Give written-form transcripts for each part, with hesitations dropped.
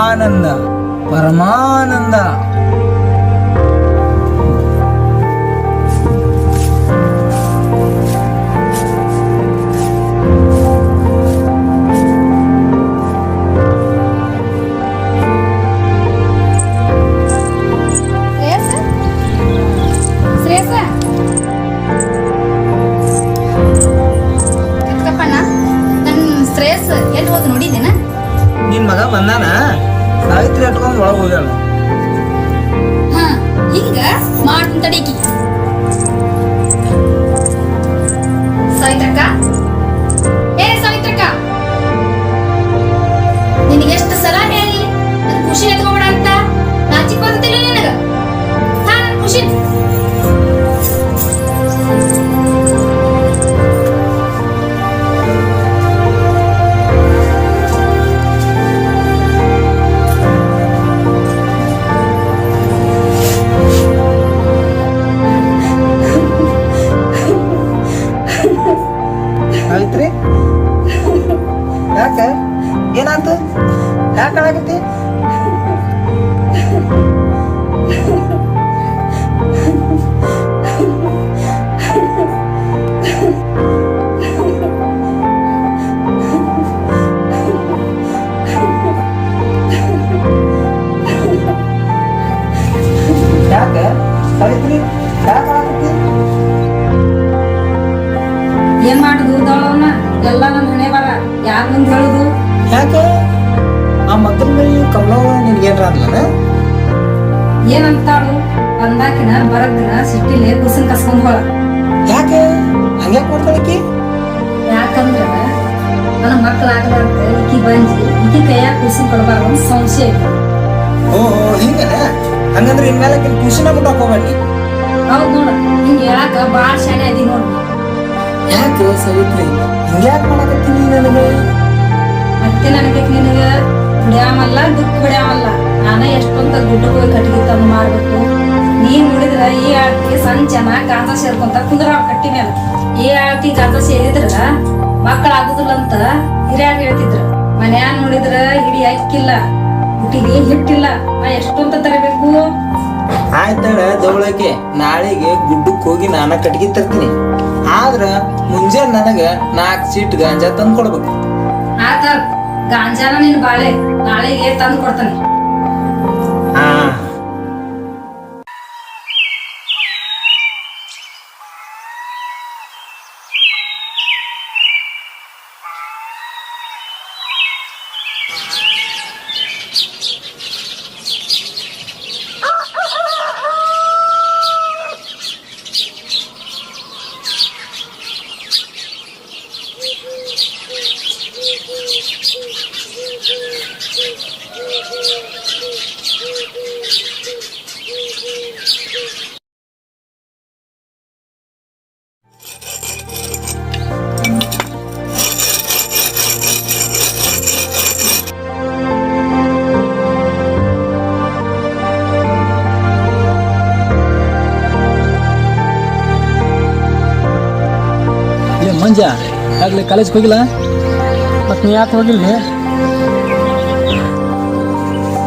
ಆನಂದ ಪರಮಾನಂದ. ನಿನ್ ಮಗ ಬಂದಾನ, ಸಾವಿತ್ರಿ ಅಟ್ಕೊಂಡ್ ಒಳಗ್ ಹೋಗ್ಯಾಳ. ಹಿಂಗ ಮಾಡ್ತೀನಿ ತಡೀಕಿ. ಸಾವಿತ್ರಕ್ಕ, ಏ ಸಾವಿತ್ರಕ್ಕ, ನಿನಗೆ ಎಷ್ಟು ಸಲ ಹೇಳಿ ನನ್ ಖುಷಿ ಎತ್ಕೊಬೇಡ ಅಂತ. ನಾಚಿಕ್ ಬರ್ತತಿಲ್ಲ ನಿನಗ? ನನ್ ಖುಷಿ ಸಾವಿತ್ರಿ, ಯಾಕ ಏನಾಯ್ತು? ಯಾಕೆ ಆಗತ್ತೆ? ಯಾಕೆ ಸಾವಿತ್ರಿ, ಯಾಕೆ ಆಗತ್ತೆ? ಏನ್ ಮಾಡುದು ದಳವನ್ನ? ಎಲ್ಲ ನನ್ ಹಣೆ ಬರ. ಯಾರ ಮುಂದ್ ಹೇಳುದು? ಯಾಕೆ ಆ ಮಕ್ಕಳ ಮೇಲೆ ಕಮಲವ ನಿನ್ಗೇನ್ರ ಅದ್ಲನ? ಏನಂತಾಳು? ಬಂದಾಕಿನ ಬರದಿನ ಸಿಟ್ಟಿಲೆ ಕುಸನ್ ಕಸ್ಕೊಂಡ್ ಹೋಳ. ಯಾಕೆ ಹಂಗ್ಯಾಕ್ ಮಾಡ್ತಾಳಕಿ? ಯಾಕಂದ್ರ ನನ್ನ ಮಕ್ಕಳಾಗಲಾರ್ದ ಈಕಿ ಬಂಜಿ ಈಕಿ ಕೈಯಾಗ ಕುಸನ್ ಕೊಡ್ಬಾರ್ದು ಅಂತ ಸಂಶಯ ಐತಿ. ಓಹೋ ಹಿಂಗನ? ಹಂಗಂದ್ರೆ ಇನ್ಮೇಲೆ ಖುಷಿನ ಮುಟ್ಟಕ್ ಹೋಗ್ಬೇಡಿ. ಹೌದ್ ನೋಡ, ಹಿಂಗ ಹೇಳಾಕ ಬಾಳ್ ಶಾನೆ ಅದಿ ನೋಡ್ರಿ. ಯಾಕೆ ಸಾವಿತ್ರಿ ಹಿಂಗ್ಯಾಕ್ ಮಾಡಕತ್ತೀನಿ ನನಗೆ? ಮತ್ತೆ ನನಗೆ ನಿನಗ ಬಿಡ್ಯಾಮಲ್ಲ, ದುಃಖ ಬಿಡ್ಯಾಮಲ್ಲ. ನಾನ ಎಷ್ಟೊಂದ ಗುಡ್ಡ ಹೋಗಿ ಕಟ್ಟಿಗೆ ತಂದು ಮಾಡ್ಬೇಕು. ನೀನ್ ನೋಡಿದ್ರ ಈ ಆಳ್ತಿ ಸಂಜನ ಗಾಂಜಾ ಸೇರ್ಕೊಂತ ಕುಂದ್ರ ಕಟ್ಟಿ ಮೇಲೆ. ಈ ಆಳ್ತಿ ಗಾಂಜಾ ಸೇರಿದ್ರ ಮಕ್ಕಳ ಆಗುದಿಲ್ಲ ಅಂತ ಹಿರಿಯಾಗ ಹೇಳ್ತಿದ್ರ. ಮನ್ಯಾಗ ನೋಡಿದ್ರ ಹಿಡಿ ಅಕ್ಕಿಲ್ಲ, ಹುಟ್ಟಿಗೆ ಹಿಟ್ಟಿಲ್ಲ. ನಾ ಎಷ್ಟೊಂತ ತರಬೇಕು? ಆಯ್ತಳ ದವಳಕೆ, ನಾಳೆಗೆ ಗುಡ್ಡಕ್ಕೆ ಹೋಗಿ ನಾನ ಕಟ್ಗಿ ತರ್ತೀನಿ. ಆದ್ರ ಮುಂಜಾನೆ ನನಗ 4 ಸೀಟ್ ಗಾಂಜಾ ತಂದು ಕೊಡ್ಬೇಕು. ಆತ ಗಾಂಜಾನ ನಿನ್ ಬಾಳೆ ನಾಳೆಗೆ ತಂದು ಕೊಡ್ತಾನೆ. ಹಾ ಮಂಜ ಆಗ್ಲಿ ಕಾಲೇಜ್ಗೆ ಹೋಗಿಲ್ಲ? ಮತ್ತು ನೀ ಯಾಕೆ ಹೋಗಿಲ್ಲ?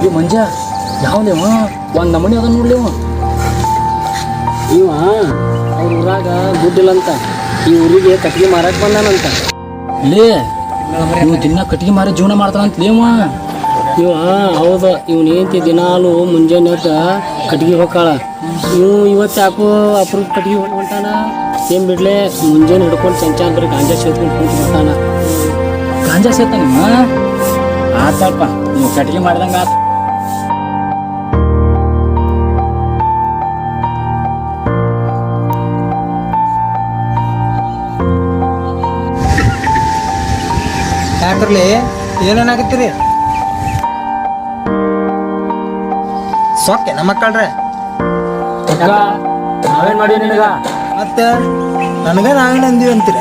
ಈ ಮಂಜ ಯಾವನೇವ ಒಂದು ನಮೂನಿ ಅದ ನೋಡ್ಲಿ. ಇವ ಅವ್ರ ಊರಾಗ ದುಡ್ಡಿಲ್ಲ ಅಂತ ಈ ಊರಿಗೆ ಕಟ್ಟಿಗೆ ಮಾರಕ್ಕೆ ಬಂದಾನಂತ. ಲೇ ನೀವು ದಿನ ಕಟ್ಟಿಗೆ ಮಾರಿ ಜೀವನ ಮಾಡ್ತಾನಂತಲೇ ಅವ. ಇವ ಹೌದು, ಇವನು ಏನಂತಿ ದಿನಾಲು ಮುಂಜಾನೆ ಎದ್ದ ಕಟ್ಟಿಗೆ ಹೋಗಾಳ. ಇವು ಇವತ್ತು ಯಾಕೋ ಅಪ್ರೂಪ್ ಕಟ್ಟಿಗೆ ಹೊಂಟಾನ. ಏನ್ ಬಿಡ್ಲೆ, ಮುಂಜಾನೆ ಹಿಡ್ಕೊಂಡು ಚಂಚಾನ್ ಬರೀ ಗಾಂಜಾ ಸೇರ್ಕೊಂಡು ಕುಂತ್ಬಿಡ್ತಾನ. ಗಾಂಜಾ ಸೇತ ನಿಮ್ಮ ಆತಪ್ಪ, ನೀವು ಕಟ್ಟಿಗೆ ಮಾಡ್ದಂಗ ಆತ. ಯಾಕ್ರಲಿ ಏನೇನಾಗತ್ತೀರಿ? ಸೊಕ್ಕೆ ನಮ್ಮ ಮಕ್ಕಳ್ರೆ ನಾವೇನ್ ಮಾಡಿ ನಿನಗ? ಮತ್ತೆ ನನಗ ನಾವೇನು ಅಂದೀವಿ ಅಂತೀರ?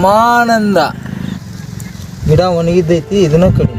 ಪರಮಾನಂದ. ಗಿಡ ಒಣಗಿದ್ದೈತಿ, ಇದನ್ನ ಕಡಿ.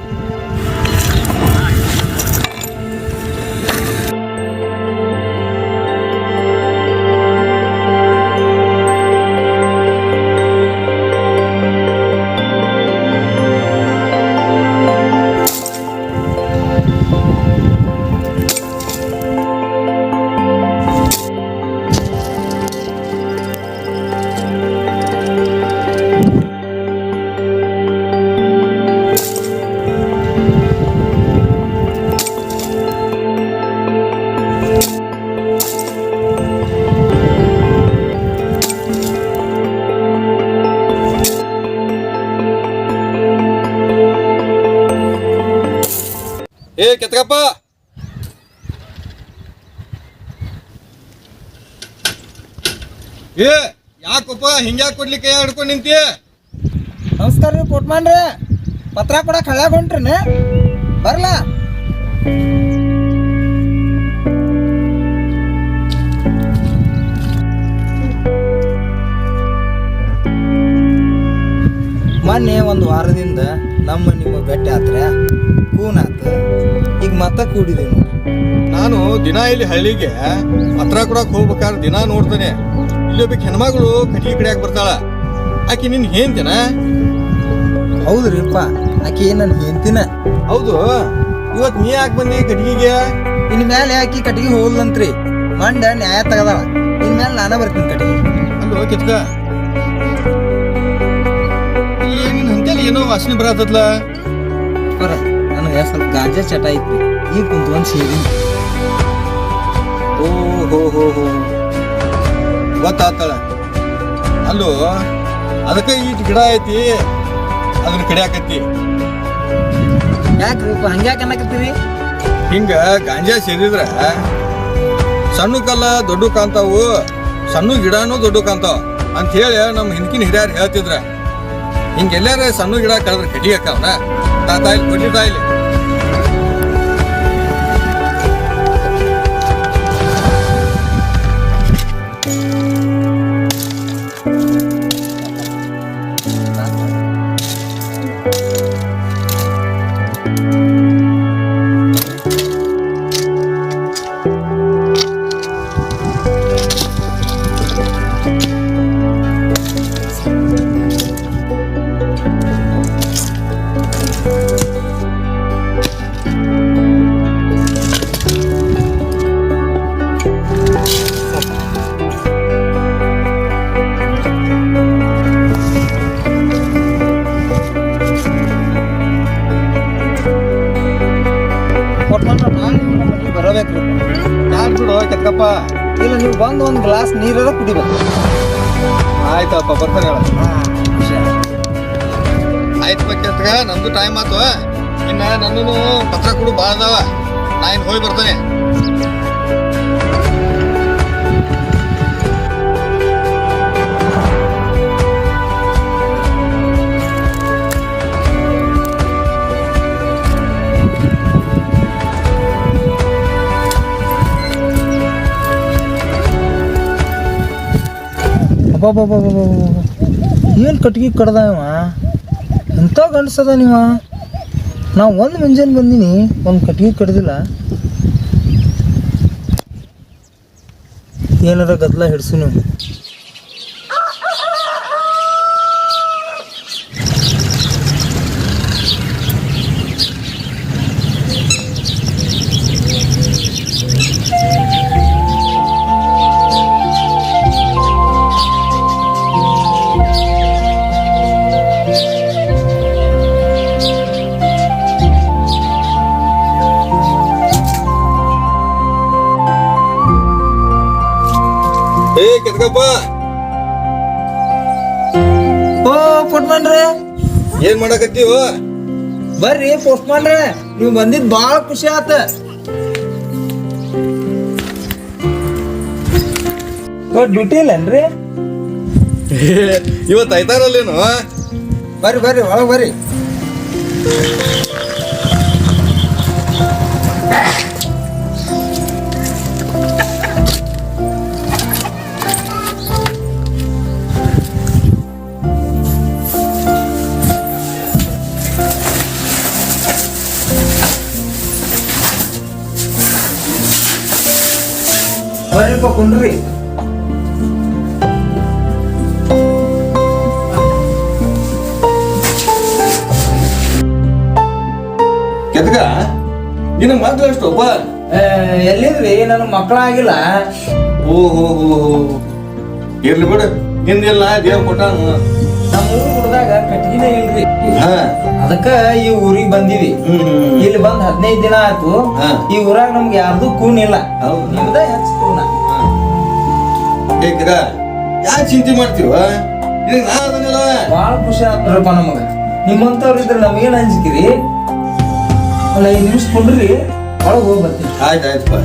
ಏ ಕೆತ್ಕಪ್ಪ, ಏ ಯಾಕಪ್ಪ ಹಿಂಗ್ಯಾಕೆ ಕೊಡ್ಲಿಕ್ಕೆ ಹಿಡ್ಕೊಂಡು ನಿಂತಿ? ನಮಸ್ಕಾರ ರೀ ಪೋಟ್ಮಾನ್ರಿ. ಪತ್ರ ಕೊಡಕ್ಕೆ ಹಳ್ಯಾಗ ಹೊಂಟ್ರಿ ಬರ್ಲ? ಮೊನ್ನೆ ಒಂದು ವಾರದಿಂದ ನಿಮ್ಮ ಭೇಟಿ ಆತ್ರ, ಕೂನಾತ, ಈಗ ಮತ್ತೆ ಕೂಡಿದೀವಿ. ನಾನು ದಿನ ಇಲ್ಲಿ ಹಳ್ಳಿಗೆ ಪತ್ರ ಕೊಡಕ್ ಹೋಗ್ಬೇಕಾದ್ರೆ ದಿನ ನೋಡ್ತಾನೆ, ಇಲ್ಲೊಬ್ಬ ಹೆಣ್ಮಗಳು ಕಟ್ಟಿಗೆ ಕಡಿಯಾಕ ಬರ್ತಾಳ. ಆಕಿ ನಿನ್ ಹೇಂತಿನ? ಹೌದ್ರಿಪ್ಪ, ಆಕಿ ನನ್ನ ಹೆಂಡ್ತಿನ. ಹೌದು, ಇವತ್ ನೀ ಯಾಕೆ ಬಂದಿ ಕಟ್ಟಿಗೆಗೆ? ಇನ್ ಮೇಲೆ ಆಕಿ ಕಟ್ಟಿಗೆ ಹೋಗ್ಲಂತ್ರಿ. ಮಂಡ ನ್ಯಾಯ ತಗದಾಳ. ಇನ್ ಮೇಲೆ ನಾನ ಬರ್ತೀನಿ ಕಟ್ಟಿಗೆ. ಅಲ್ಲೋ ಕಿತ್ಕ, ನಿನ್ ಹಂತಲ್ಲಿ ಏನೋ ವಾಸನೆ ಬರತ್ತಲ್ಲ. ನನಗೆ ಸ್ವಲ್ಪ ಗಾಂಜಾ ಚಟ ಐತಿ, ಈಗ ಕುಂತ್ಕೊಂಡ್ ಸೇರಿ. ಓ ಹೋ ಹೋ ಹೋ, ಗೊತ್ತಾತಳ. ಅಲ್ಲೋ ಅದಕ್ಕೆ ಈಟ್ ಗಿಡ ಐತಿ, ಅದನ್ನ ಕಡಿಯಾಕತ್ತಿ. ಯಾಕ್ರಿಪ್ಪ ಹಂಗ್ಯಾಕೆ ಅನ್ನಕತ್ತೀರಿ? ಹಿಂಗ ಗಾಂಜಾ ಸೇರಿದ್ರ ಸಣ್ಣ ಕಲ್ಲ ದೊಡ್ಡ ಕಾಂತಾವು, ಸಣ್ಣ ಗಿಡನೂ ದೊಡ್ಡ ಕಾಂತಾವ ಅಂತ ಹೇಳಿ ನಮ್ಮ ಹಿಂದಕಿನ ಹಿರಿಯರು ಹೇಳ್ತಿದ್ರ. ಹಿಂಗೆಲ್ಲಾರ ಸಣ್ಣ ಗಿಡ ಕಳೆದ್ರೆ ಕಡಿ ಹಾಕವನ ತಾಯಿಲಿ ಕೊಡ್ಲಿ ತಾಯಿಲಿ. ಬರಬೇಕ್ರಿ. ಯಾರು ಬಿಡು ಕೆತ್ಕಪ್ಪ. ಇಲ್ಲ, ನೀವು ಬಂದು ಒಂದು ಗ್ಲಾಸ್ ನೀರಾರ ಕುಡಿಬೇಕು. ಆಯ್ತಪ್ಪ, ಬರ್ತಾನೆ ಹೇಳ. ಆಯ್ತು ಕೆತ್ಕ, ನಮ್ದು ಟೈಮ್ ಆತು. ಇನ್ನ ನನ್ನೂ ಪತ್ರ ಕೊಡು ಭಾಳ ಅದಾವ. ನಾ ಇನ್ನು ಹೋಗಿ ಬರ್ತಾನೆ. ಏನು ಕಟ್ಗೆ ಕಡ್ದ ಇವ? ಎಂಥ ಗಂಡಸದ ನೀವ? ನಾವು ಒಂದು ಮುಂಜಾನೆ ಬಂದೀನಿ, ಒಂದು ಕಟ್ಗೆ ಕಡ್ದಿಲ್ಲ. ಏನಾರ ಗದ್ದಲ ಹಿಡ್ಸು ನೀವು. ಏ ಕೆತ್ಕಪ್ಪ, ಓ ಪೋಟ್ಮಾನ್ರೆ, ಏನ್ ಮಾಡಕತ್ತೀವ? ಬರ್ರಿ ಪೋಸ್ಟ್ಮಾನ್ರೆ, ನೀವು ಬಂದಿದ್ ಭಾಳ ಖುಷಿ ಆತ. ಡ್ಯೂಟಿ ಇಲ್ಲನ್ರಿ? ಇವತ್ತು ಐತಾರಲ್ಲೇನು? ಬರ್ರಿ ಬರ್ರಿ, ಒಳಗೆ ಬರ್ರಿ. ಬರ್ರಿಪ್ಪ ಕುಂಡ್ರಿ. ಕೆತ್ಕ ನಿನ್ನ ಮಕ್ಳು ಎಷ್ಟು ಒಬ್ಬ? ಎಲ್ಲಿದ್ರಿ? ನನ್ನ ಮಕ್ಕಳಾಗಿಲ್ಲ. ಓಹೋ ಇರ್ಲಿ ಬಿಡು, ಹಿಂದಿಲ್ಲ ದೇವ್ರ ಕೊಟ್ಟಾನ. ನಮ್ಮ ಊರು ಹುಡ್ದಾಗ ಕಟ್ಗಿನೇ ಇಲ್ರಿ, ಹಾ ಅದಕ್ಕ ಈ ಊರಿಗೆ ಬಂದಿವಿ. ಇಲ್ಲಿ ಬಂದ್ 15 ದಿನ ಆಯ್ತು. ಈ ಊರಾಗ ನಮ್ಗೆ ಯಾರ್ದು ಕೂನ್ ಇಲ್ಲ. ಹೌದು. ನಿಮ್ದ ಹೆಚ್ಚು ಕೂನ. ಏಕದ ಯಾಕೆ ಚಿಂತೆ ಮಾಡ್ತೀವ? ನಿನಗೆ ನಾ ಅದನ್ನೆಲ್ಲ ಬಾಳ ಖುಷಿ ಆತ್ರಪ್ಪ ನಮಗ. ನಿಮ್ಮಂತವ್ರು ಇದ್ರೆ ನಮಗೇನ್ ಅಂಜಿಕಿರಿ? ಅಲ್ಲ 5 ನಿಮಿಷ ಕುಂಡ್ರಿ, ಒಳಗೆ ಹೋಗಿ ಬರ್ತೀನಿ. ಆಯ್ತಾಯ್ತಪ್ಪ.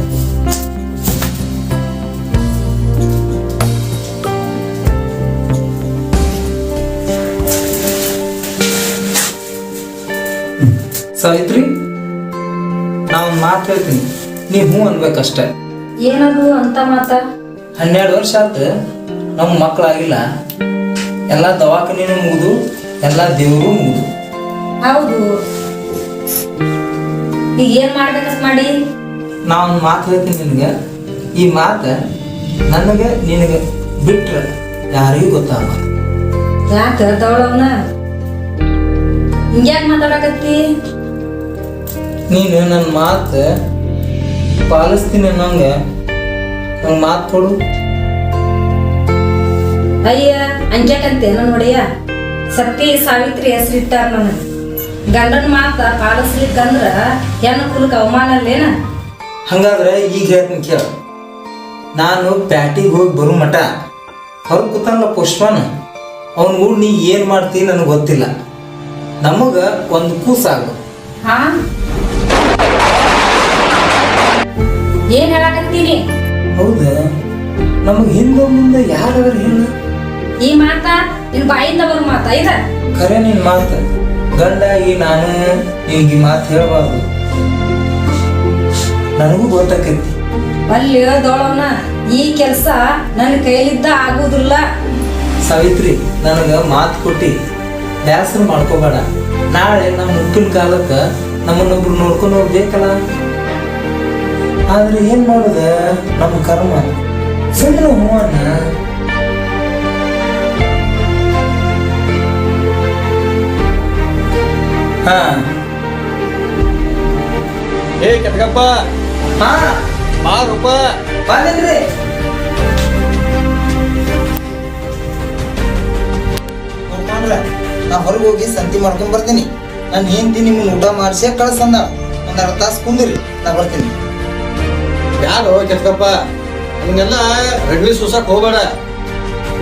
ಸಾವಿತ್ರಿ, ನಾವು ಮಾತು ಹೇಳ್ತೀನಿ, ನೀ ಹ್ಞೂ ಅನ್ಬೇಕಷ್ಟೆ. ಏನದು ಅಂತ ಮಾತ? 12 ವರ್ಷ ಆಯ್ತು ನಮ್ಮ ಮಕ್ಕಳಾಗಿಲ್ಲ. ಎಲ್ಲ ದವಾಖಾನಿನೂ ಮುಗಿದು, ಎಲ್ಲ ದೇವರು ಮುಗಿದು. ಹೌದು, ಈಗ ಏನ್ ಮಾಡ್ಬೇಕಂತ ಮಾಡಿ? ನಾನು ಮಾತು ಹೇಳ್ತೀನಿ ನಿನಗೆ. ಈ ಮಾತು ನನಗೆ ನಿನಗೆ ಬಿಟ್ರೆ ಯಾರಿಗೂ ಗೊತ್ತಾಗಲ್ಲ. ಯಾಕ ದವಳವನ ಹಿಂಗ್ಯಾಕ್ ಮಾತಾಡಕತ್ತಿ? ನೀನು ನನ್ನ ಮಾತು ಪಾಲಿಸ್ತೀನಿ ಅನ್ನೋಂಗೆ ನಂಗೆ ಮಾತು ಕೊಡು. ಅಯ್ಯ ಅಂಜಕಂತೆ ನನ್ನ ಒಡೆಯ. ಸತ್ತಿ ಸಾವಿತ್ರಿ ಹೆಸರಿಟ್ಟಾರ ನನಗೆ. ಗಂಡನ ಮಾತ ಪಾಲಿಸ್ಲಿಕ್ಕಂದ್ರ ಹೆಣ್ಣು ಕುಲಕ ಅವಮಾನ ಅಲ್ಲೇನ? ಹಂಗಾದ್ರೆ ಈಗ ಹೇಳ್ತೀನಿ ಕೇಳ. ನಾನು ಪ್ಯಾಟಿಗೆ ಹೋಗಿ ಬರೋ ಮಠ ಹೊರಗೆ ಕೂತಾನಲ್ಲ ಪುಷ್ಪನ, ಅವ್ನ ಕೂಡ ನೀ ಏನು ಮಾಡ್ತೀನಿ ನನಗೆ ಗೊತ್ತಿಲ್ಲ. ನಮಗ ಒಂದು ಕೂಸಾಗು. ಹಾ ಏನ್ ಹೇಳಕತ್ತೀನಿ? ಹೌದಾ? ನಮಗೆ ಹಿಂದೆ ಮುಂದೆ ಯಾರಾದ್ರೂ ಹೆಣ್ಣು? ಈ ಮಾತ ನಿನ್ ಬಾಯಿಂದ ಬರೋ ಮಾತ ಇದ? ಖರೆ ನಿನ್ ಮಾತು. ಗಂಡಾಗಿ ನಾನು ನಿನಗೆ ಈ ಮಾತು ಹೇಳಬಾರ್ದು. ನನಗೂ ಗೊತ್ತಾಕೈತಿ. ಅಲ್ಲಿ ದೋಳವನ ಈ ಕೆಲಸ ನನ್ನ ಕೈಲಿದ್ದ ಆಗುದಿಲ್ಲ. ಸಾವಿತ್ರಿ, ನನಗೆ ಮಾತು ಕೊಟ್ಟು ಬ್ಯಾಸರ ಮಾಡ್ಕೋಬೇಡ. ನಾಳೆ ನಮ್ಮ ಮುಪ್ಪಿನ ಕಾಲಕ್ಕೆ ನಮ್ಮನ್ನೊಬ್ರು ನೋಡ್ಕೊಂಡು ಹೋಗ್ಬೇಕಲ್ಲ. ಆದ್ರೆ ಏನ್ ಮಾಡುದ, ನಮ್ಮ ಕರ್ಮ. ಸುಮ್ಮನೆ ಹೂವನ್ನ ಹಾ ಏ ಕೆತ್ಕಪ್ಪ, ಹಾ ಬಾರಪ್ಪ. ಬಂದೇನ್ರಿ. ನಾ ಹೊರಗೆ ಹೋಗಿ ಸಂತಿ ಮಾಡ್ಕೊಂಡ್ ಬರ್ತೀನಿ. ನಾನು ಹೆಂಡತಿ ನಿಮ್ಮನ್ನ ಊಟ ಮಾಡಿಸಿ ಕಳ್ಸಂದ. ಒಂದ್ ಅರ್ಧ ತಾಸು ಕುಂದಿರಿ, ನಾ ಬರ್ತೀನಿ. ಯಾರು ಕೆತ್ಕಪ್ಪ, ಅವನ್ನೆಲ್ಲ ರಗಳಿ ಸೂಸಕ್ ಹೋಗ್ಬೇಡ.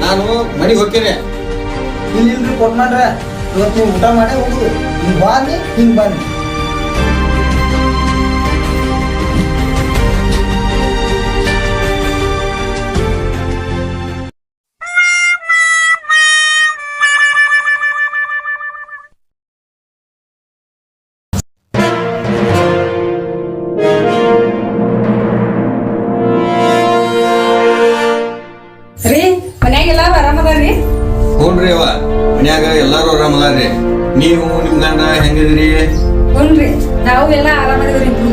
ನಾನು ಮನೆಗೆ ಹೋಗ್ತೇನೆ. ಇಲ್ಲಿಲ್ರಿ ಕೊಟ್ಮಾಡ್ರ, ಇವತ್ತು ನೀವು ಊಟ ಮಾಡೇ ಹೋಗುದು. ಹಿಂಗ್ ಬಾನಿ ಹಿಂಗ್ ಬನ್ನಿ. ರೀ ಮನ್ಯಾಗೆಲ್ಲ ಆರಾಮದಾರ್ರಿ? ಹ್ಞೂನ್ರಿ ಅವ್ವ, ಮನ್ಯಾಗ ಎಲ್ಲಾರು ಆರಾಮದಾರ್ರಿ. ನೀವು ನಿಮ್ ಗಂಡ ಹೆಂಗಿದ್ರಿ? ಹ್ಞೂನ್ರಿ, ನಾವು ಎಲ್ಲ ಆರಾಮದೇವ್ರಿ ಇಬ್ರು.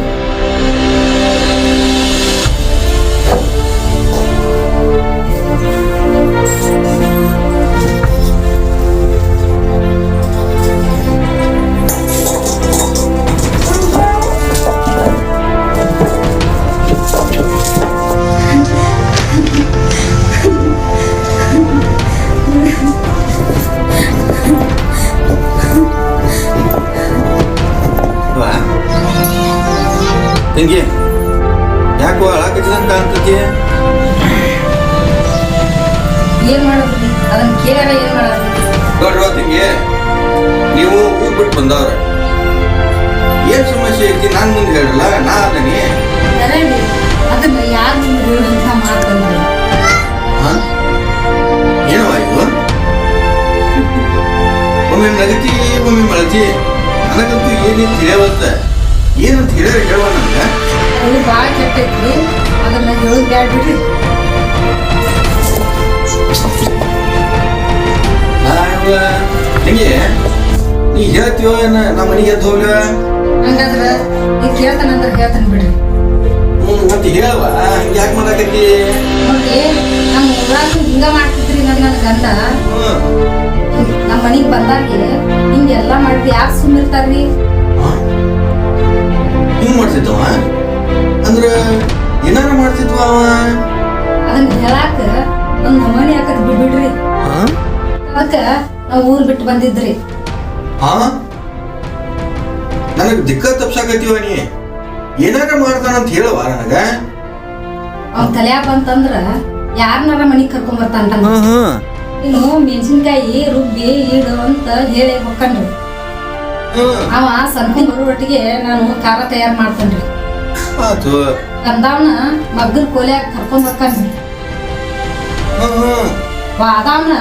ತಂಗಿ, ಯಾಕೋ ಅಳಾಕತ್ತಿದಂಗ ಕಾಣ್ತತಿ? ಏನ್ ಮಾಡೋದ್ರಿ? ಅದನ್ನ ಕೇಳ್ಯಾರ ಏನ್ ಮಾಡೋದ್ರಿ? ನೋಡ್ರಿ ತಂಗಿ, ನೀವು ಊರ್ ಬಿಟ್ಟು ಬಂದವ್ರ. ಏನ್ ಸಮಸ್ಯೆ ಐತಿ ನಾನ್ ಮುಂದೆ ಹೇಳಲ್ಲ, ನಾ ಅದನಿ. ಕರೆರಿ, ಅದನ್ನ ಯಾರು ನಿಮ್ಗೆ ಹೇಳುವಂತ ಮಾತಂದ್ರಿ? ಏನವ ಇದು? ಒಮ್ಮೆ ನಗತಿ ಒಮ್ಮೆ ಮಳತಿ. ನನಗಂತೂ ಏನೇನು ತಿಳಿಯವತ್ತ. ಏನಂತ ಹೇಳ್ಯಾರ ಹೇಳುವ ನಂಗ? ಅದು ಭಾಳ ಕೆಟ್ಟೈತ್ರಿ, ಅದನ್ನ ಹೇಳೋದ್ ಬ್ಯಾಡ ಬಿಡ್ರಿ. ತಂಗಿ, ನೀ ಹೇಳ್ತೀವ ನಾ ಮನೆಗೆ ಎದ್ದು ಹೋಗ್ಲ? ಹಂಗಾದ್ರ ನೀ ಕೇಳ್ತಾನಂದ್ರ ಹೇಳ್ತಾನ ಬಿಡ್ರಿ. ಮತ್ತೆ ಹೇಳವ ಹಂಗೆ ಯಾಕೆ ಮಾಡಾಕತ್ತಿ? ನೋಡ್ರಿ ನಮ್ಮ ಊರಾಗ ಹಿಂಗ ಮಾಡ್ತಿದ್ರಿ ನನ್ನ ಗಂಡ. ನಮ್ಮ ಮನಿಗ್ ಬಂದಾಗೆ ಹಿಂಗೆಲ್ಲಾ ಮಾಡಿದ್ರಿ ಯಾರು ಸುಮ್ಮಿರ್ತಾರ್ರಿ? ಹಿಂಗ್ ಮಾಡ್ತಿದ್ದವ ಅಂದ್ರ ಏನಾರ ಮಾಡ್ತಿದ್ವ ಅವ? ಅದನ್ನ ಹೇಳಾಕ ಒಂದ್ ನಮನಿ ಹಾಕದ್ ಬಿಡ್ಬಿಡ್ರಿ. ಅದಕ್ಕ ನಾವ್ ಊರ್ ಬಿಟ್ಟು ಬಂದಿದ್ರಿ. ಹಾ ನನಗ್ ದಿಕ್ಕ ತಪ್ಸಾಕತ್ತೀವ ನೀ ಏನಾರ ಮಾಡ್ತಾನಂತ ಹೇಳವ ನನಗ. ಅವ್ನ್ ತಲ್ಯಾಗ ಬಂತಂದ್ರ ಯಾರನಾರ ಮನಿಗ್ ಕರ್ಕೊಂಡ್ ಬರ್ತಾನ. ನೀನು ಮೆಣಸಿನ್ಕಾಯಿ ರುಬ್ಬಿ ಇಡು ಅಂತ ಹೇಳಿ ಹೊಕ್ಕನ್ರಿ. ಅವ ಸಂತಿ ಬರುವಟ್ಟಿಗೆ ನಾನು ಖಾರ ತಯಾರು ಮಾಡ್ತೇನ್ರಿ. ಆತು ಗಂಧಾವನ ಮಗ್ಗಲ್ ಕೋಲ್ಯಾಗ ಕರ್ಕೊಂಡ್ ಹೊಕ್ಕನ್ರಿ. ವಾದಾವನ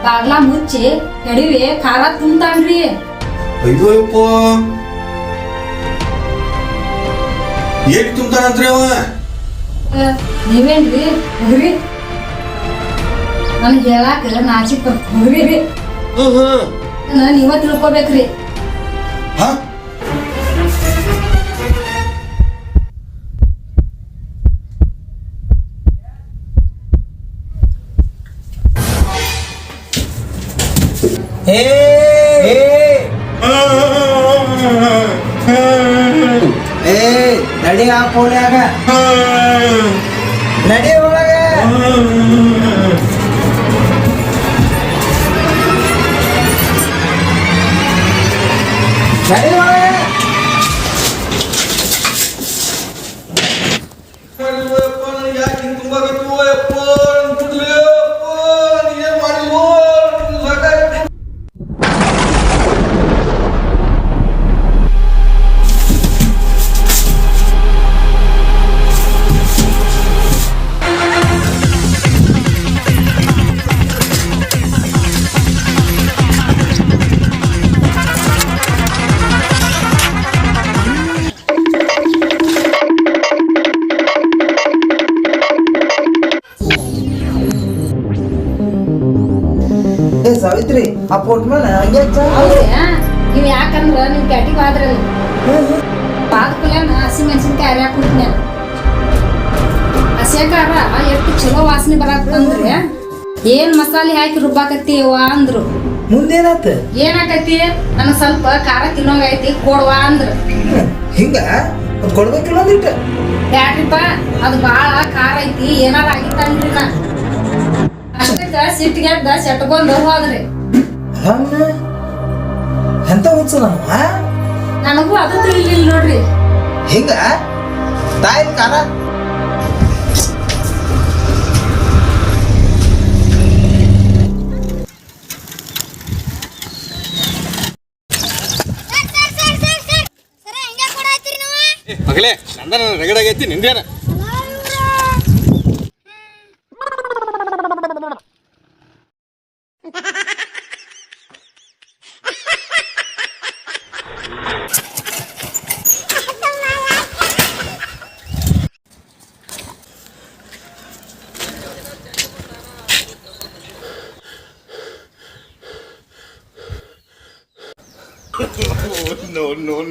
ಬಾಗ್ಲಾ ಮುಚ್ಚಿ ಕೆಡವಿ ಖಾರ ತುಂಬ್ತಾನ್ರಿ. ಅಯ್ಯೋಯಪ್ಪ ಏನ್ ತುಂಬ್ತಾನಂತ್ರಿ ಅವ? ನೀವೇನ್ರಿ ಹುಗ್ರಿ? ನನ್ಗೆ ಹೇಳಾಕ ನಾಚಿಕ್ ಹುಗ್ರಿ ನೀವ ತಿಳ್ಕೊಬೇಕ್ರಿ. ಹಾ ನಡಿ ಆ ಕೋಲ್ಯಾಗ ನಡಿ ಒಳಗ. ನಡಿ ಒಳಗ. ಯಾಕೆ ಹಿಂಗ್ ತುಂಬಾಕತ್ತೀವೋ ಯಪ್ಪ? ನನ್ ಕುಡ್ಲಿ ಯಪ್ಪ, ನೀ ಏನ್ ಮಾಡಿಲ್ವೋ? ಸಾಕಾಯ್ತು. ಸಾವಿತ್ರಿ ಆ ಪೋಟ್ ಮೇಲೆ ಹಂಗೆ ಹೌದ್ರಿ ನೀವ್ ಯಾಕಂದ್ರ ನೀವ್ ಪ್ಯಾಟಿಗೆ ಹೋದ್ರಲ್ಲ ಬಾದ ಕುಲ್ಯಾನ ಹಸಿ ಮೆಣಸಿನ್ಕಾಯಿ ಅರ್ಯಾಕ ಕುಡ್ತೀನಿ. ಹಸಿಯಾಕಾರ ಎಷ್ಟು ಚಲೋ ವಾಸನೆ ಬರಾಕಂದ್ರಿ ಏನ್ ಮಸಾಲೆ ಹಾಕಿ ರುಬ್ಬಾಕತ್ತಿ ಅವ್ವ ಅಂದ್ರು. ಮುಂದೇನಾತ? ಏನಾಕತಿ ನನಗ್ ಸ್ವಲ್ಪ ಖಾರ ತಿನ್ನೋಂಗೈತಿ ಕೊಡ್ವಾ ಅಂದ್ರ. ಹಿಂಗ ಕೊಡ್ಬೇಕಿಲ್ಲ ಒಂದಿಟ್ಟು. ಬ್ಯಾಡ್ರಿಪ್ಪ ಅದು ಬಾಳ ಖಾರ ಐತಿ ಏನಾರ ಆಗಿತ್ತನ್ರಿ ನಾ ಅಷ್ಟಕ್ಕ ಸಿಟ್ಟಿಗೆದ್ದ ಸೆಟ್ಕೊಂಡ್ ಹೋದ್ರಿ. ಎಂತ ಹುಚ್ಚ ನಮ್ಮ ನನಗೂ ಅದು ತಿಳಿಲಿಲ್ಲ ನೋಡ್ರಿ. ಹಿಂಗ ತಾಯಿ ಖಾರ ಮಗಳೇ ನಂದನ ರಗಡಾಗೈತಿ ನಿಂದೇನ? No.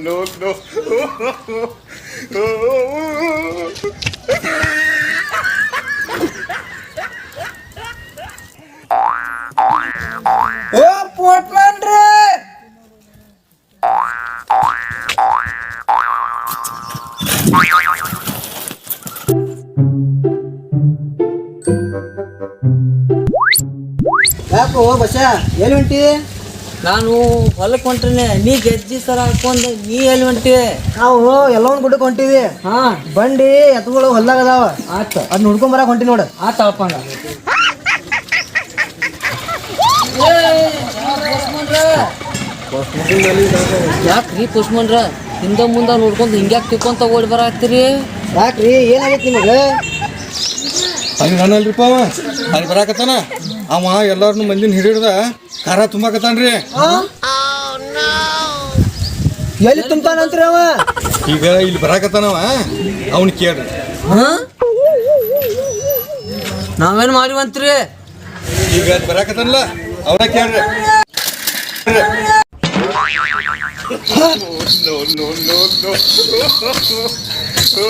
ಓ ಪೋಟ್ ಮಾಡ್ರಿ. ಯಾಕೋ ಬಸ ಎಲ್ಲಿ ಹೊಂಟಿ? ನಾನು ಹೊಲಕ್ಕೆ ಹೊಂಟ್ರೇನೆ. ನೀ ಗೆಜ್ಜಿ ಸರ ಹಾಕೊಂಡು ನೀ ಎಲ್ಲಿ ಹೊಂಟಿ? ನಾವು ಎಲ್ಲ ಒಂದ್ ಗುಡ್ಡಕ್ಕೆ ಹೊಂಟಿವಿ. ಹಾ ಬಂಡಿ ಎತ್ತುಗಳು ಹೊಲ್ದಾಗ ಅದಾವ. ಆತ ಅದ್ ನೋಡ್ಕೊಂಡ್ ಬರಕ್ ಹೊಂಟಿ ನೋಡ. ಆತ ಅಳ್ಪಂಗ. ಯಾಕ್ರಿ ಪುಷ್ಮನ್ರ ಹಿಂದ ಮುಂದ ನೋಡ್ಕೊಂಡ್ ಹಿಂಗ್ಯಾಕ್ ತಿಕ್ಕೊಂತ ಓಡಿ ಬರಾಕ್ತಿರಿ? ಯಾಕ್ರಿ ಏನಾಗೈತಿ ನಿಮಗೆ? ಅಲ್ಲಿ ನಾನಲ್ರಿಪ್ಪ ಅವ ಅಲ್ಲಿ ಬರಾಕತ್ತಾನ. ಅವ ಎಲ್ಲಾರನು ಮಂದಿನ ಹಿಡಿದ ಖಾರ ತುಂಬಾಕತ್ತಾನ್ರಿ. ಎಲ್ಲಿ ತುಂಬ್ತಾನಂತ್ರಿ ಅವ? ಈಗ ಇಲ್ಲಿ ಬರಾಕತ್ತಾನವ, ಅವನ್ ಕೇಳ್ರಿ. ನಾವೇನ್ ಮಾಡಿವಂತ್ರಿ? ಈಗ ಅಲ್ಲಿ ಬರಾಕತ್ತಾನಲ್ಲ ಅವನ ಕೇಳ್ರಿ. ರೀ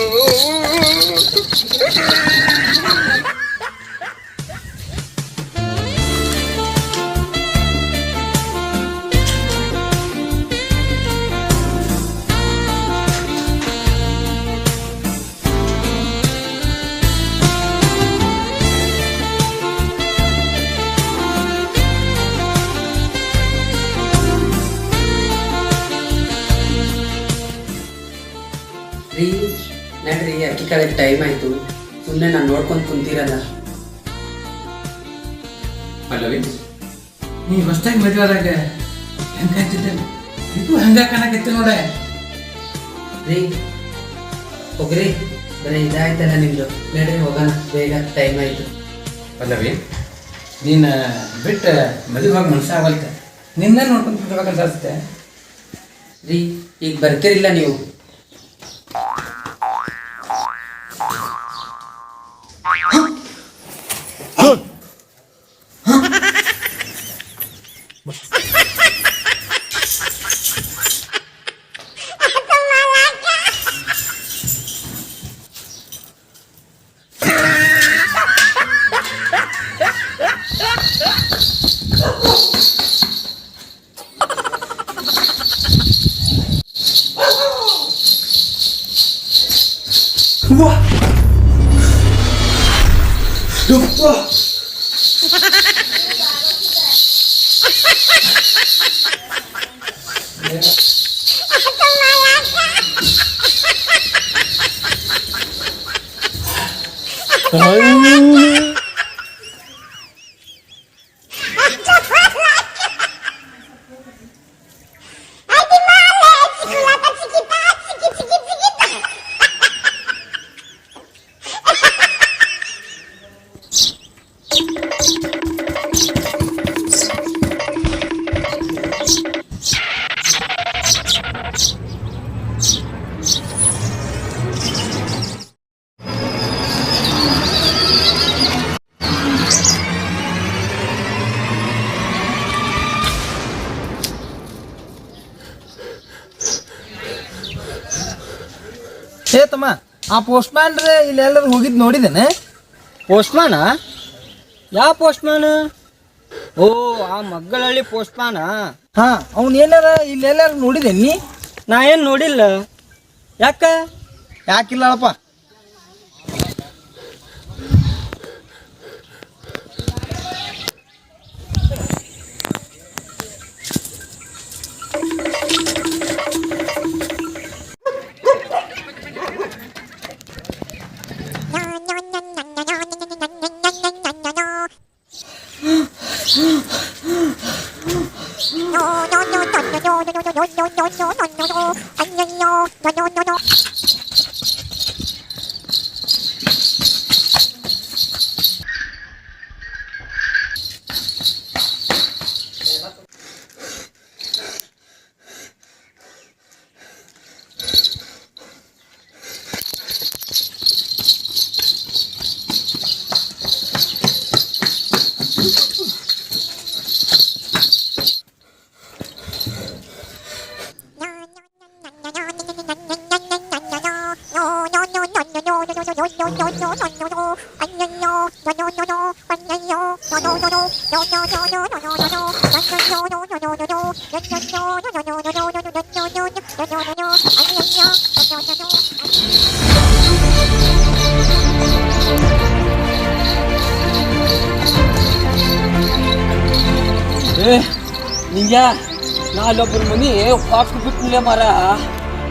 ನಡ್ರಿ ಅಕ್ಕಿ ಕಾಳಕ್ಕೆ ಟೈಮ್ ಆಯ್ತು, ಸುಮ್ಮನೆ ನಾನು ನೋಡ್ಕೊಂಡು ಕುಂತೀರಲ್ಲ. ಪಲ್ಲವಿ, ನೀ ಹೊಸ್ದಾಗಿ ಮದುವೆ ಆದಾಗ ಹೆಂಗಾಗ್ತಿದ್ದೆ ಇದು ಹಂಗ ಕಾಣಕತ್ತೆ ನೋಡ. ರೀ ಹೋಗ್ರಿ, ಬರೀ ಇದಾಯ್ತಲ್ಲ ನಿಮ್ದು. ನಡ್ರಿ ಹೋಗೋಣ, ಬೇಗ ಟೈಮ್ ಆಯ್ತು. ಪಲ್ಲವಿ, ನೀನು ಬಿಟ್ಟು ಮದುವೆ ಮನುಷ್ಯ ಆಗಲ್ಕ, ನಿನ್ನ ನೋಡ್ಕೊಂಡು ಕುಂತ್ಬೇಕಂತ ಅನ್ಸುತ್ತೆ. ರೀ ಈಗ ಬರ್ತೀರಿಲ್ಲ ನೀವು? ಹೇ ತಮ್ಮ, ಆ ಪೋಸ್ಟ್ ಮ್ಯಾನ್ ರೀ ಇಲ್ಲೆಲ್ಲರೂ ಹೋಗಿದ್ದು ನೋಡಿದ್ದೇನೆ. ಪೋಸ್ಟ್ಮ್ಯಾನ? ಯಾವ ಪೋಸ್ಟ್ಮ್ಯಾನ್? ಓ, ಆ ಮಗ್ಗಳಹಳ್ಳಿ ಪೋಸ್ಟ್ಮ್ಯಾನ? ಹಾ, ಅವ್ನು ಏನಾರ ಇಲ್ಲೆಲ್ಲರೂ ನೋಡಿದ್ದೇನೆ. ನಾ ಏನು ನೋಡಿಲ್ಲ. ಯಾಕಿಲ್ಲಪ್ಪ? ನಿಂಜ ನಾ ಅಲ್ಲೊಬ್ಬರ ಮನಿ ಹೊಟ್ಟು ಬಿಟ್ಟಿಲ್ಲ ಮರ.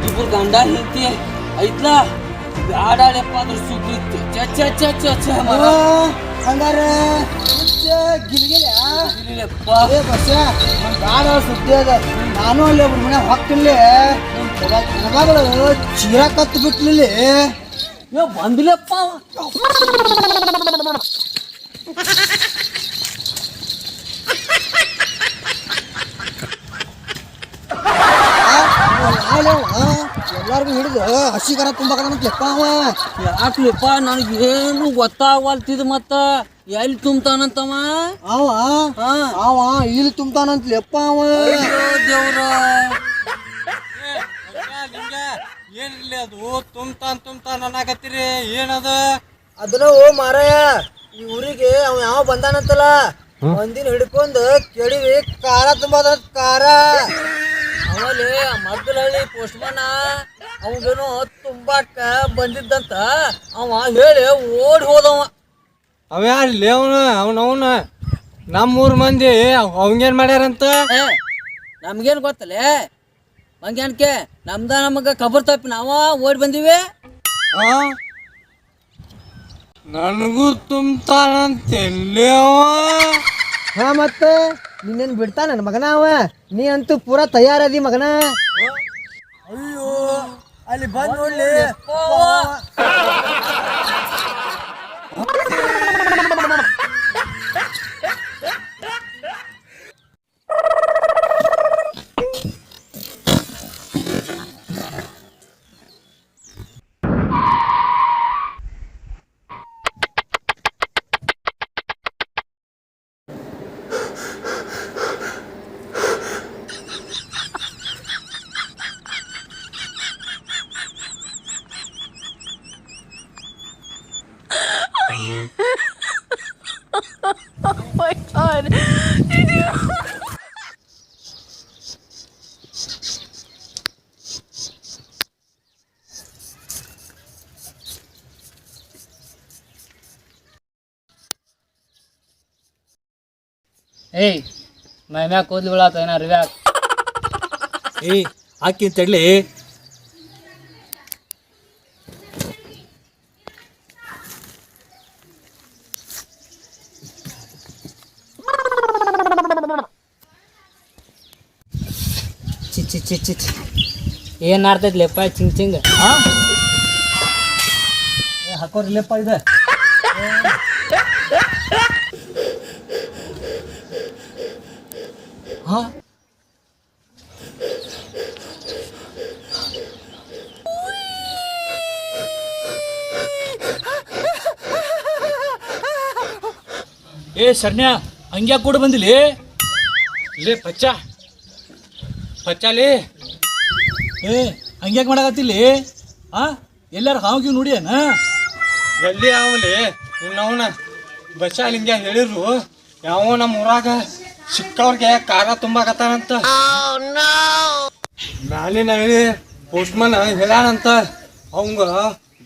ಇಬ್ರು ಗಂಡ ಹೆಂಡತಿ ಐತ್ಲ, ಬ್ಯಾಡಪ್ಪ ಅದ್ರ ಸುದ್ದಿ ಚ ಮರ. ಹಂಗಾರ ಗಿಲಿಯಪ್ಪ ಗಾಡ ಸುದ್ದಿ ಅದ. ನಾನು ಅಲ್ಲಿ ಒಬ್ರ ಮನೆ ಹೊಕ್ಕಿಲ್ಲಿ ಮಗಳು ಚೀರ ಕತ್ತು ಬಿಟ್ಲಿ. ಬಂದಿಲ್ಲಪ್ಪ. ಎಲ್ಲಾರ್ಗು ಹಿಡಿದು ಹಸಿ ಕರ ತುಂಬಾಕಂತಪ್ಪ ಅವ. ಯಾಕ್ಲಿಪ್ಪ ನನಗೇನು ಗೊತ್ತಾಗವಲ್ತಿದ್. ಮತ್ತ ಎಲ್ಲಿ ತುಂಬ್ತಾನಂತವ ಅವ ಇಲ್ಲಿ ತುಂಬ್ತಾನಂತ ಲೆಪ್ಪ ಅವ. ದೇವ್ರ, ಏನಿರ್ಲಿ ಅದು ತುಂಬ್ತಾನ್ ಅನ್ನಕತ್ತೀರಿ ಏನದ? ಅದನ್ನ ಓ ಮಾರಾಯ, ಈ ಊರಿಗೆ ಅವ ಯಾವ ಬಂದಾನಂತಲ್ಲ, ಮಂದಿನ ಹಿಡ್ಕೊಂಡು ಕೆಡಿವಿ ಖಾರ ತುಂಬದ ಖಾರ. ಆಮೇಲೆ ಮದ್ದಲಹಳ್ಳಿ ಪೋಸ್ಟ್ಮನ್ ಅವಂಗೇನೋ ತುಂಬಾಕ ಬಂದಿದ್ದಂತ ಅವ ಹೇಳಿ ಓಡಿ ಹೋದವ. ಅವ್ಯಾರ್ಲಿ ಅವನವನ ನಮ್ಮೂರ್ ಮಂದಿ ಅವಂಗೇನ್ ಮಾಡ್ಯಾರಂತ? ನಮ್ಗೇನು ಗೊತ್ತಲ್ಲೇ ಮಂಗ್ಯಾನ್ಕೆ, ನಮ್ಗ ಖಬರ್ ತಪ್ಪಿ ನಾವ ಓಡಿ ಬಂದಿವಿ. ನನಗೂ ತುಂಬ್ತಾನಂತೆಲ್ಲಿ ಅವ. ಹಾ ಮತ್ತೆ ನಿನ್ನೇನು ಬಿಡ್ತಾನ ನನ್ನ ಮಗನ ಅವ? ನೀ ಅಂತೂ ಪೂರಾ ತಯಾರದಿ ಮಗನ. ಅಯ್ಯೋ ಅಲ್ಲಿ ಬಂದ್ ನೋಡ್ಲಿ. ಏಯ್ ಮೈ ಮ್ಯಾಗ ಕೂದ್ಲು ಬೀಳಾತ ಏನ ಅರಿವ್ಯಾಗ. ಏಯ್ ಹಾಕಿ ತಡ್ಲಿ. ಚಿ ಏನ್ ಆಡ್ತೈತಿ ಲೆಪ್ಪ ಚಿಂಗ್ ಹಾಕೋರಿಲ್ಲಪ್ಪ ಇದೆ. ಹಾ ಏ ಶರಣ್ಯ ಹಂಗ್ಯಾಕ ಕೂಡ ಬಂದಿಲಿ? ಲೇ ಪಚ್ಚಾಲಿ ಏ ಹಂಗ್ಯಾಕೆ ಮಾಡಕತ್ತಿಲ್ಲಿ? ಎಲ್ಲಾರು ಹಾವು ನೋಡಿಯನ? ಎಲ್ಲಿ ಅವಲಿ ಇನ್ನವನ ಬಚ್ಚ ಹಿಂಗೆ ಹೇಳಿರು. ಯಾವ ನಮ್ಮ ಊರಾಗ ಸಿಕ್ಕವ್ರಿಗೆ ಖಾರ ತುಂಬಾಕತ್ತಾನಂತ. ಮ್ಯಾಲಿನ ಹೇಳಿ ಪೋಸ್ಟ್ಮನ್ ಹೇಳ್ಯಾನಂತ ಅವಂಗ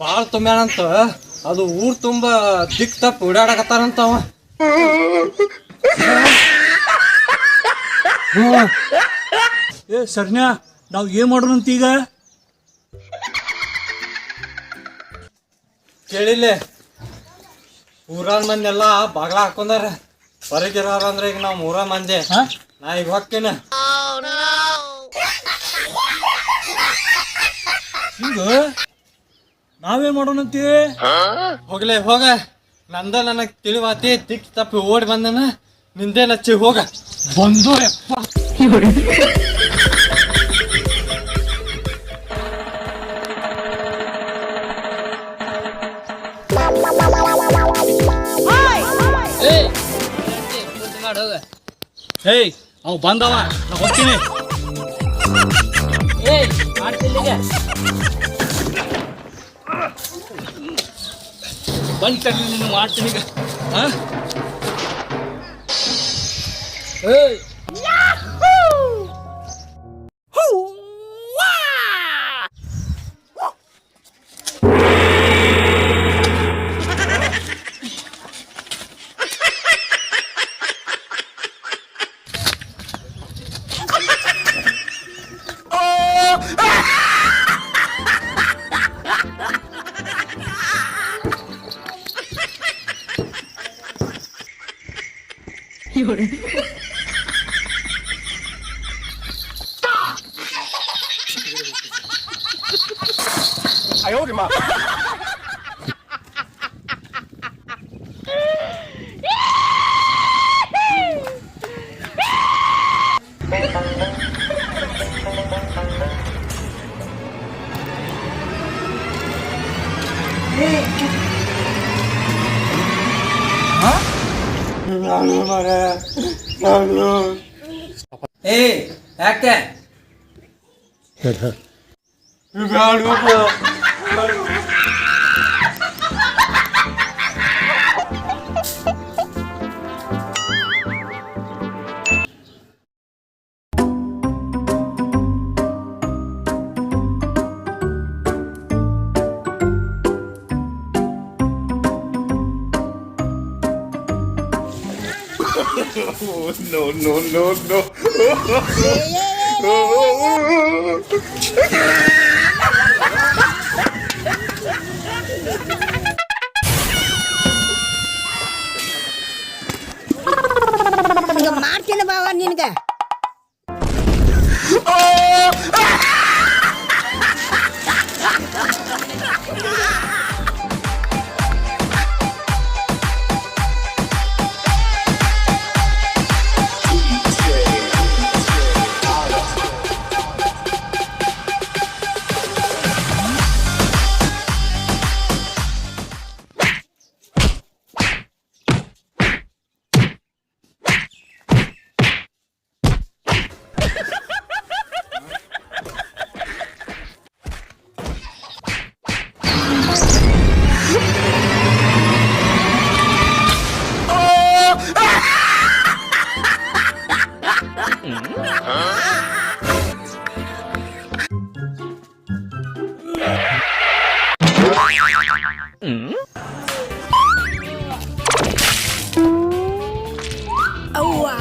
ಭಾಳ ತುಂಬ್ಯಾನಂತ. ಅದು ಊರ್ ತುಂಬ ದಿಕ್ ತಪ್ಪು ಓಡಾಡಕತ್ತಾನಂತ ಅವ. ಏ ಶರಣ್ಯ ನಾವು ಏನ್ ಮಾಡೋಣಂತ ಈಗ? ಕೇಳಿಲ್ಲ, ಊರಾನ್ ಮಂದಿ ಎಲ್ಲ ಬಾಗ್ಲ ಹಾಕೊಂಡಾರ. ಹೊರಗಿರೋರ ಅಂದ್ರೆ ಈಗ ನಾವು ಮೂರ ಮಂದಿ. ನಾ ಈಗ ಹೋಗ್ತೇನೆ. ಹಿಂಗ ನಾವೇನ್ ಮಾಡೋಣಂತಿ? ಹೋಗ್ಲೇ ಹೋಗ, ನಂದ ನನಗೆ ತಿಳಿವಾತಿ. ದಿಕ್ ತಪ್ಪಿ ಓಡಿ ಬಂದನ, ನಿಂದೆ ನಚ್ಚಿ ಹೋಗ. ಬಂದು ಮಾಡೋಗ. ಏಯ್ ಅವ್ ಬಂದವ, ನಾ ಹೋಗ್ತೀನಿ. ಏಯ್ ಮಾಡ್ತಿಲ್ಲಿಗೆ ಬಂದ್ ತರ್ಲಿ, ನೀನು ಮಾಡ್ತೀನಿ ಈಗ. ಏಯ್ ಏ ಯಾಕೆ ಈಗ ಮಾಡ್ತೀನಿ ಬಾವ ನಿನ್ಗೆ. ಅವ್ವಾ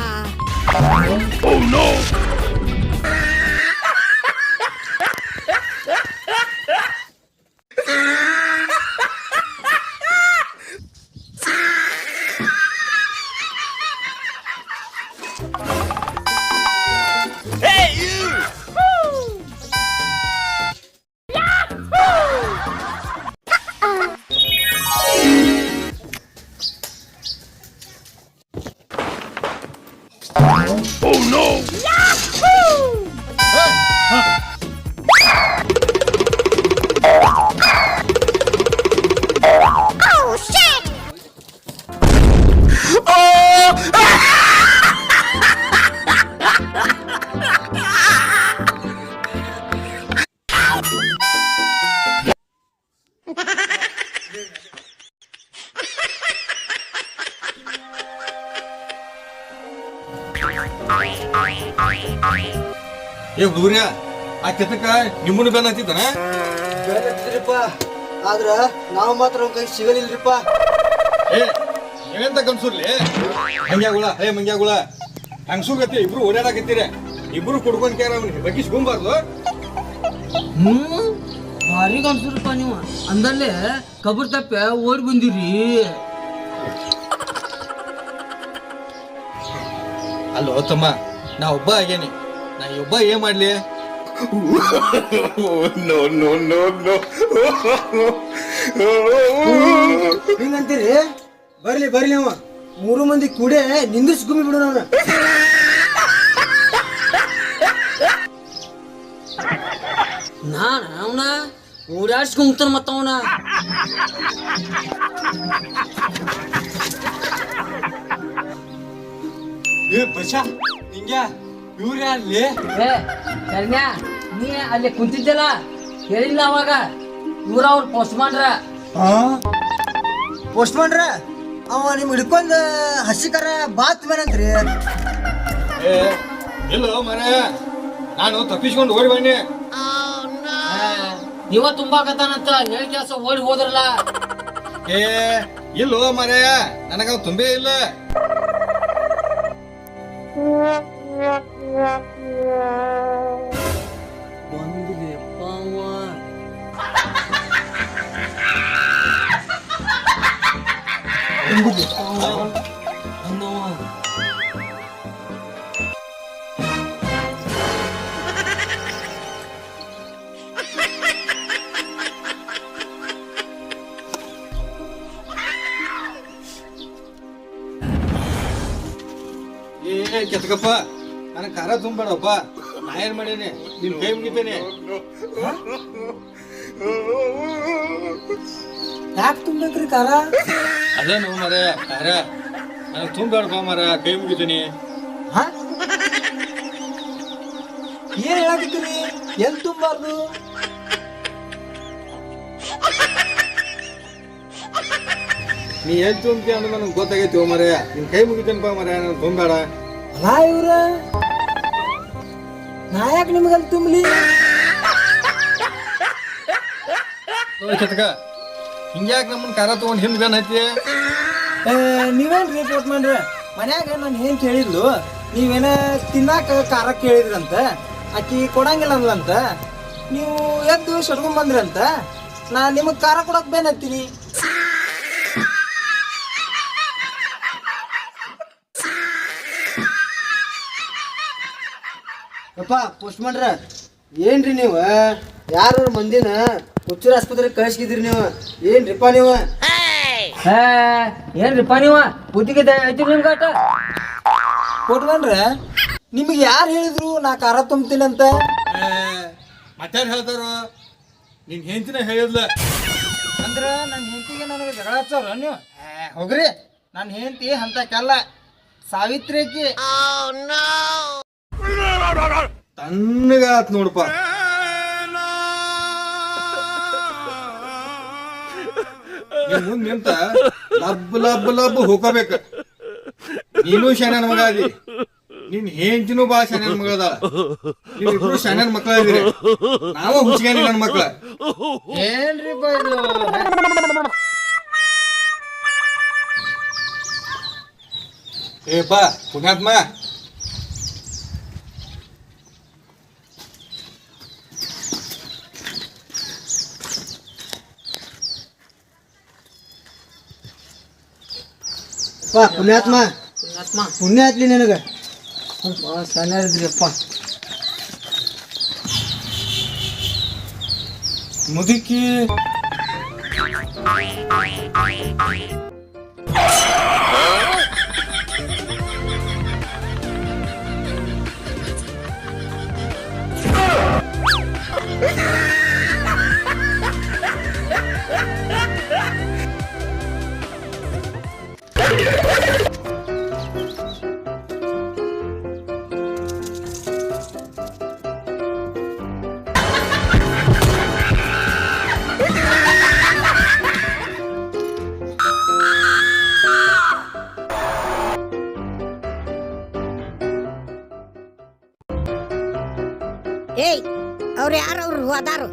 ಏ ಹುಡುಗ್ರ ಆ ಕೆತ್ತಕ್ಕ ನಿಮ್ಮನ್ನು ಬೆನ್ನ ಹತ್ತಿದ್ದಾನ ಬೇಕಿದ್ರಿಪ್ಪ ಆದ್ರ ನಾವು ಮಾತ್ರ ಅವ್ನ ಕೈ ಸಿಗಲಿಲ್ರಿಪ್ಪ. ಏ ಏನಂತ ಕನ್ಸೂರ್ಲಿ ಮಂಗ್ಯಾಗುಳ ಹೇ ಮಂಗ್ಯಾಗುಳ ಹಂಗಸೂರ್ ಗತಿ ಇಬ್ರು ಓಡಾಡಕತ್ತೀರ ಇಬ್ರು ಕುಡ್ಕೊಂಡ್ ಕ್ಯಾರ ಅವ್ನಿಗೆ ಬಗ್ಗಿಸ್ಕೊಂಬಾರ್ದು. ಭಾರಿ ಕಾಣಿಸ್ರಪ್ಪ ನೀವು ಅಂದಲ್ಲೇ ಕಬರ್ ತಪ್ಪೆ ಓಡಿ ಬಂದಿರಿ. ಅಲ್ಲೋ ತಮ್ಮ ನಾ ಒಬ್ಬ ಆಗೇನಿ ನಾ ಒಬ್ಬ ಏನ್ ಮಾಡ್ಲಿ ಹಿಂಗಂತೀರಿ ಬರ್ಲಿ ಬರ್ಲಿ ಅವ 3 ಮಂದಿ ಕೂಡೆ ನಿಂದಿಸ್ ಗುಮ್ಮಿ ಬಿಡು ನಾನು. ನಾನ ಅವನ ಓಡಾಡ್ಸ್ಕೊಂತಾನ ಮತ್ತ ಅವನ ಏ ಬಚ್ಚ ನಿಂಗೆ ಇವ್ರ ಅಲ್ಲಿ ಏ ಶರಣ್ಯ ನೀ ಅಲ್ಲಿ ಕುಂತಿದ್ದಲ್ಲ ಹೇಳಿಲ್ಲ ಅವಾಗ ಇವ್ರ ಅವ್ರ ಪೋಸ್ಟ್ ಮಾಡ್ರ ಪೋಸ್ಟ್ ಮಾಡ್ರ ಅವ ನಿಮ್ ಹಿಡ್ಕೊಂಡ್ ಹಸಿಕರ ಬಾತ್ ಬೇನಂತ್ರಿ. ಏ ಇಲ್ಲೋ ಮರ ನಾನು ತಪ್ಪಿಸ್ಕೊಂಡು ಓಡಿ ಬನ್ನಿ. ನೀವ ತುಂಬಾಕತ್ತಾನಂತ ಹೇಳಿ ಕೆಲಸ ಓಡಿ ಹೋದ್ರಲ್ಲ. ಏ ಇಲ್ಲೋ ಮರ ನನಗ ತುಂಬೇ ಇಲ್ಲ. ಬಂದಿಲ್ಲಪ್ಪ ಅವ. ಬಂದವ. ಏ ಕೆತ್ಕಪ್ಪ ನನಗೆ ಖಾರ ತುಂಬಬೇಡಪ್ಪ ನಾ ಏನ್ ಮಾಡೇನಿ ನಿನ್ ಕೈ ಮುಗಿತೇನೆ. ಯಾಕೆ ತುಂಬೇಕ್ರಿ ಕಾರ? ಅದೇನು ಮರ ಖಾರ ನನಗೆ ತುಂಬಬೇಡಪ್ಪ ಮರ ಕೈ ಮುಗಿತೀನಿ. ಹ ಏನ್ ಹೇಳಾಕತ್ತೀರಿ? ಎಲ್ ತುಂಬಾರ್ದು? ನೀ ಎಲ್ಲಿ ತುಂಬ್ತಿ ಅನ್ನೋದು ನನಗೆ ಗೊತ್ತಾಗೈತಿ ಮರೆ. ನಿನ್ ಕೈ ಮುಗಿತೇನಪ್ಪ ಮರೆ, ನಾನು ತುಂಬಬೇಡ. ಅಲ್ಲ ಇವ್ರ ನಾ ಯಾಕೆ ನಿಮ್ಗಲ್ಲಿ ತುಂಬಲಿ? ಕೆತ್ಕ ಹಿಂಗ್ಯಾಕೆ ನಮ್ಮನ್ನ ಕಾರ ತಗೊಂಡು ಹಿಂದ್ ಗನ್ ಐತಿ? ನೀವೇನ್ ರಿಪೋರ್ಟ್ ಮಾಡ್ರಿ? ಮನ್ಯಾಗ ನಾನು ಏನ್ ಕೇಳಿದ್ಲು, ನೀವೇನ ತಿನ್ನಾಕ ಖಾರ ಕೇಳಿದ್ರಂತ, ಆಕಿ ಕೊಡಂಗಿಲ್ಲ ಅಂದ್ಲಂತ, ನೀವು ಎದ್ದು ಸಡ್ಕೊಂಡ್ ಬಂದ್ರಂತ, ನಾ ನಿಮಗ್ ಖಾರ ಕೊಡಕ್ ಬೇನ್ ಹತ್ತೀನಿ. ಯಪ್ಪ ಪೋಸ್ಟ್ ಮಾಡ್ರ, ಏನ್ರಿ ನೀವು ಯಾರು ಮಂದಿನ ಹುಚ್ಚೂರು ಆಸ್ಪತ್ರೆಗೆ ಕಳಿಸ್ಕಿದ್ರಿ ನೀವು? ಏನ್ರಿಪ್ಪ ನೀವು? ಏನ್ರಿಪ್ಪ ನೀವು ಬುದ್ಧಿಗೆ ಐತಿ ನಿಮ್ಗೆ ಆಟ? ಕೊಟ್ಕೊಂಡ್ರ ನಿಮಗೆ ಯಾರು ಹೇಳಿದ್ರು ನಾ ಖಾರ ತುಂಬ್ತೀನಿ ಅಂತ? ಮತ್ತಾರು ಹೇಳ್ತಾರು? ನಿನ್ ಹೆಂಡತಿನ ಹೇಳಿದ್ಲ. ಅಂದ್ರ ನನ್ನ ಹೆಂಡತಿಗೆ ನನಗೆ ಜಗಳ ಹಚ್ಚವ್ರ ನೀವು? ಹೋಗ್ರಿ, ನನ್ನ ಹೆಂಡತಿ ಅಂತಕ್ಕೆಲ್ಲ ಸಾವಿತ್ರಿ ಆಕಿ. ತಣ್ಣಗಾತ್ ನೋಡಪ್ಪ. ಮುಂದ್ ನಿಂತ ಲಬ್ ಲಬ್ ಲಬ್ ಹೋಗಬೇಕ. ನೀನು ಶಾನ್ಯಾನ ಮಗ ಅದಿ, ನಿನ್ ಹೆಂಡತಿನೂ ಬಾ ಶಾನ್ಯಾನ ಮಗ ಅದ. ನೀವಿಬ್ರು ಶಾನ್ಯಾನ ಮಕ್ಳ ಇದೀರಿ, ನಾವ ಹುಚ್ಚಿಗಾನಿ ನನ್ನ ಮಕ್ಳ. ಏನ್ರಿ ಇದು? ಏಪ್ಪ ಪುಣ್ಯಾತ್ಮ, ಪುಣ್ಯಾತ್ಮ ಪುಣ್ಯ ಆತ್ಲಿ ನನಗ. ಸಣ್ಣ ಮುದುಕಿ ಏಯ್ ಅವ್ರು ಯಾರು? ಅವ್ರು ಹೋದಾರು.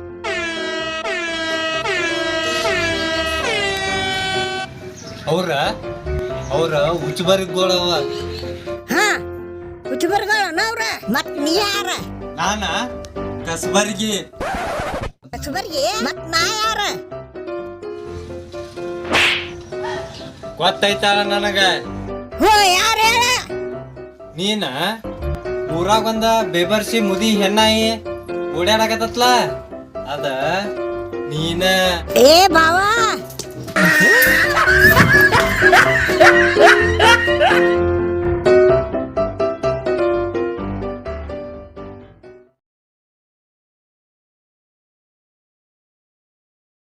ಅವ್ರ ಉಚ್ಚಬರಿಗೋಳವ. ಹಾ ಹುಚ್ಚಬರ್ಗಳನ್ನ ಅವ್ರ. ಮತ್ ನೀ ಯಾರ? ನಾನ ಕಸಬರ್ಗಿ. ಹುಚ್ಚಬರ್ಗಿ? ಮತ್ ನಾ ಯಾರ? ಗೊತ್ತೈತಾಳ ನನಗ. ಹೋ ಯಾರ ಹೇಳ? ನೀನ ಊರಾಗ ಒಂದ ಬೇಬರ್ಸಿ ಮುದಿ ಹೆಣ್ಣಾಯಿ ಓಡಾಡಕತ್ತತ್ಲ, ಅದ ನೀನ. ಏ ಬಾವಾ